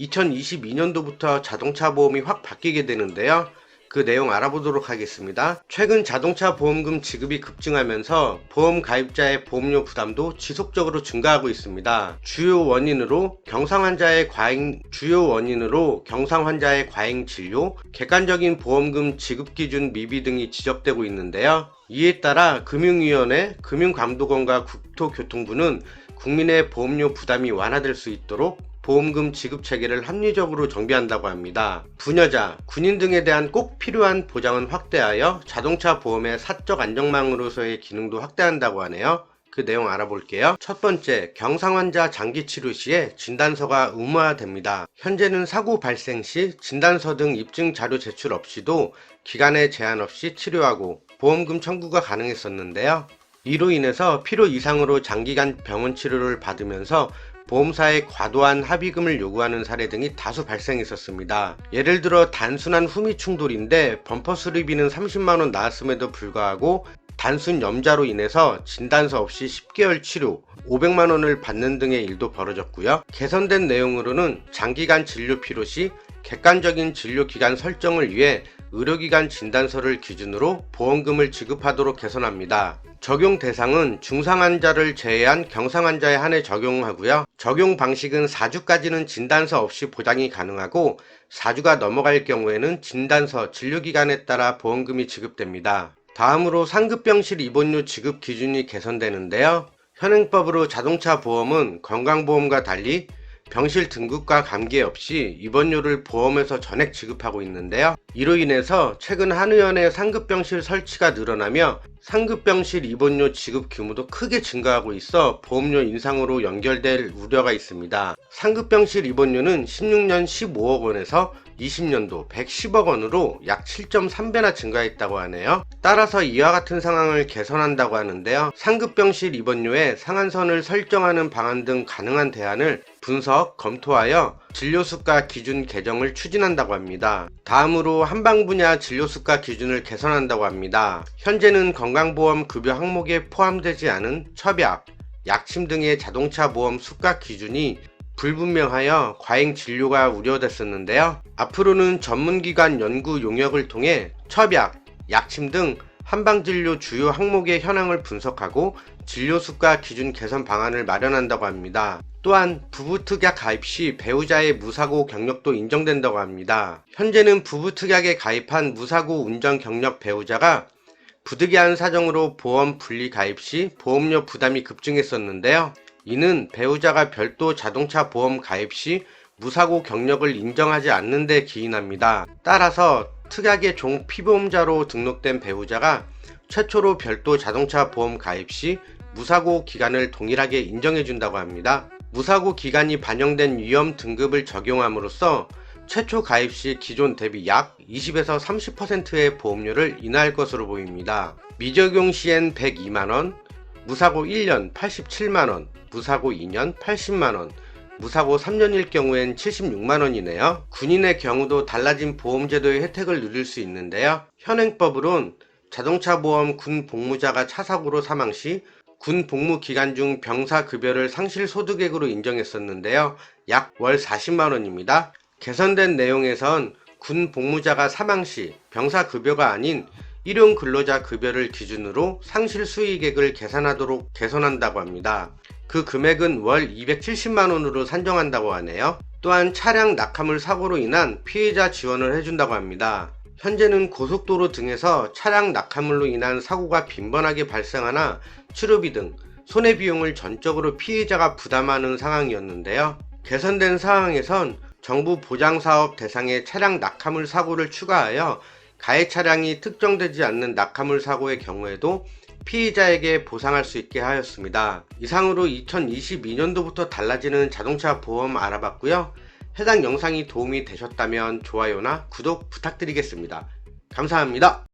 2022년도부터 자동차 보험이 확 바뀌게 되는데요. 그 내용 알아보도록 하겠습니다. 최근 자동차 보험금 지급이 급증하면서 보험 가입자의 보험료 부담도 지속적으로 증가하고 있습니다. 주요 원인으로 경상 환자의 과잉 진료, 객관적인 보험금 지급 기준 미비 등이 지적되고 있는데요. 이에 따라 금융위원회, 금융감독원과 국토교통부는 국민의 보험료 부담이 완화될 수 있도록 보험금 지급 체계를 합리적으로 정비한다고 합니다. 부녀자, 군인 등에 대한 꼭 필요한 보장은 확대하여 자동차 보험의 사적 안전망으로서의 기능도 확대한다고 하네요. 그 내용 알아볼게요. 첫 번째, 경상 환자 장기 치료 시에 진단서가 의무화됩니다. 현재는 사고 발생 시 진단서 등 입증 자료 제출 없이도 기간에 제한 없이 치료하고 보험금 청구가 가능했었는데요. 이로 인해서 필요 이상으로 장기간 병원 치료를 받으면서 보험사에 과도한 합의금을 요구하는 사례 등이 다수 발생했었습니다. 예를 들어 단순한 후미 충돌인데 범퍼 수리비는 30만원 나왔음에도 불구하고 단순 염자로 인해서 진단서 없이 10개월 치료 500만원을 받는 등의 일도 벌어졌고요. 개선된 내용으로는 장기간 진료 필요 시 객관적인 진료기간 설정을 위해 의료기관 진단서를 기준으로 보험금을 지급하도록 개선합니다. 적용 대상은 중상 환자를 제외한 경상 환자에 한해 적용하고요. 적용 방식은 4주까지는 진단서 없이 보장이 가능하고 4주가 넘어갈 경우에는 진단서, 진료기간에 따라 보험금이 지급됩니다. 다음으로 상급병실 입원료 지급 기준이 개선되는데요. 현행법으로 자동차 보험은 건강보험과 달리 병실 등급과 관계없이 입원료를 보험에서 전액 지급하고 있는데요. 이로 인해서 최근 한의원의 상급병실 설치가 늘어나며 상급병실 입원료 지급 규모도 크게 증가하고 있어 보험료 인상으로 연결될 우려가 있습니다. 상급병실 입원료는 16년 15억 원에서 20년도 110억 원으로 약 7.3배나 증가했다고 하네요. 따라서 이와 같은 상황을 개선한다고 하는데요. 상급병실 입원료에 상한선을 설정하는 방안 등 가능한 대안을 분석, 검토하여 진료수가 기준 개정을 추진한다고 합니다. 다음으로 한방 분야 진료수가 기준을 개선한다고 합니다. 현재는 건강보험 급여 항목에 포함되지 않은 첩약, 약침 등의 자동차 보험 수가 기준이 불분명하여 과잉 진료가 우려됐었는데요. 앞으로는 전문기관 연구 용역을 통해 첩약, 약침 등 한방진료 주요 항목의 현황을 분석하고 진료수가 기준 개선 방안을 마련한다고 합니다. 또한 부부특약 가입 시 배우자의 무사고 경력도 인정된다고 합니다. 현재는 부부특약에 가입한 무사고 운전 경력 배우자가 부득이한 사정으로 보험 분리 가입 시 보험료 부담이 급증했었는데요. 이는 배우자가 별도 자동차 보험 가입 시 무사고 경력을 인정하지 않는 데 기인합니다. 따라서 특약의 종 피보험자로 등록된 배우자가 최초로 별도 자동차 보험 가입 시 무사고 기간을 동일하게 인정해준다고 합니다. 무사고 기간이 반영된 위험 등급을 적용함으로써 최초 가입 시 기존 대비 약 20에서 30%의 보험료를 인하할 것으로 보입니다. 미적용 시엔 102만원, 무사고 1년 87만원, 무사고 2년 80만원, 무사고 3년일 경우엔 76만원이네요. 군인의 경우도 달라진 보험제도의 혜택을 누릴 수 있는데요. 현행법으론 자동차 보험 군 복무자가 차사고로 사망 시 군 복무 기간 중 병사급여를 상실소득액으로 인정했었는데요. 약 월 40만원입니다. 개선된 내용에선 군 복무자가 사망 시 병사급여가 아닌 일용 근로자 급여를 기준으로 상실수익액을 계산하도록 개선한다고 합니다. 그 금액은 월 270만원으로 산정한다고 하네요. 또한 차량 낙하물 사고로 인한 피해자 지원을 해준다고 합니다. 현재는 고속도로 등에서 차량 낙하물로 인한 사고가 빈번하게 발생하나 치료비 등 손해비용을 전적으로 피해자가 부담하는 상황이었는데요. 개선된 상황에선 정부 보장사업 대상의 차량 낙하물 사고를 추가하여 가해 차량이 특정되지 않는 낙하물 사고의 경우에도 피해자에게 보상할 수 있게 하였습니다. 이상으로 2022년도부터 달라지는 자동차 보험 알아봤고요. 해당 영상이 도움이 되셨다면 좋아요나 구독 부탁드리겠습니다. 감사합니다.